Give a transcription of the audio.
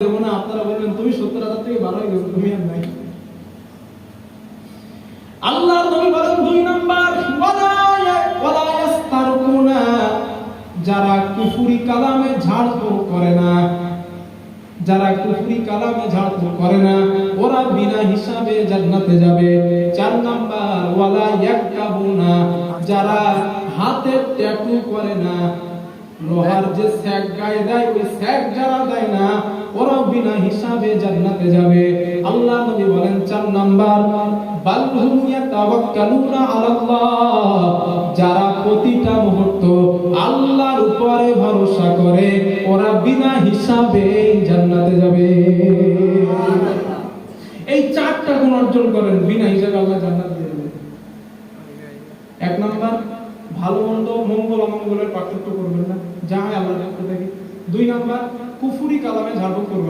দেব না, আপনারা বলবেন তুমি 70,000 থেকে 12 হয়ে গেছো, তুমি আর নাই। আল্লাহর নবী বলেন 2 নাম্বার, ওয়ালা ইস্তারকুনা, যারা কুফরি কালামে ঝাড়ফুঁক করে না, যারা কুফরি কালামে ঝাড়ফুঁক করে না, ওরা বিনা হিসাবে জান্নাতে যাবে। 4 নাম্বার, ওয়ালা ইয়াকতাবুনা, যারা হাতে ট্যাটু করে না, লোহার যে স্যাগ গায়ে দেয় ওই স্যাগ যারা দেয় না, ওরা বিনা হিসাবে জান্নাতে যাবে। আল্লাহ নবী বলেন 4 নাম্বার, বালহুম ইয়াতাওয়াক্কালুনা আলাল্লাহ, যারা প্রতিটা মুহূর্ত আল্লাহর উপরে ভরসা করে, ওরা বিনা হিসাবে জান্নাতে যাবে। এই 4টা গুণ অর্জন করেন, বিনা হিসাবে আল্লাহ জান্নাত দিয়ে দেবে। 1 নাম্বার, ভালো মন্দ মঙ্গল অমঙ্গলের পার্থক্য করবেন না, যা হয় আল্লাহর পক্ষ থেকে। 2 নাম্বার, কুফরি কালামে ঝাড়ফুঁক করবেন।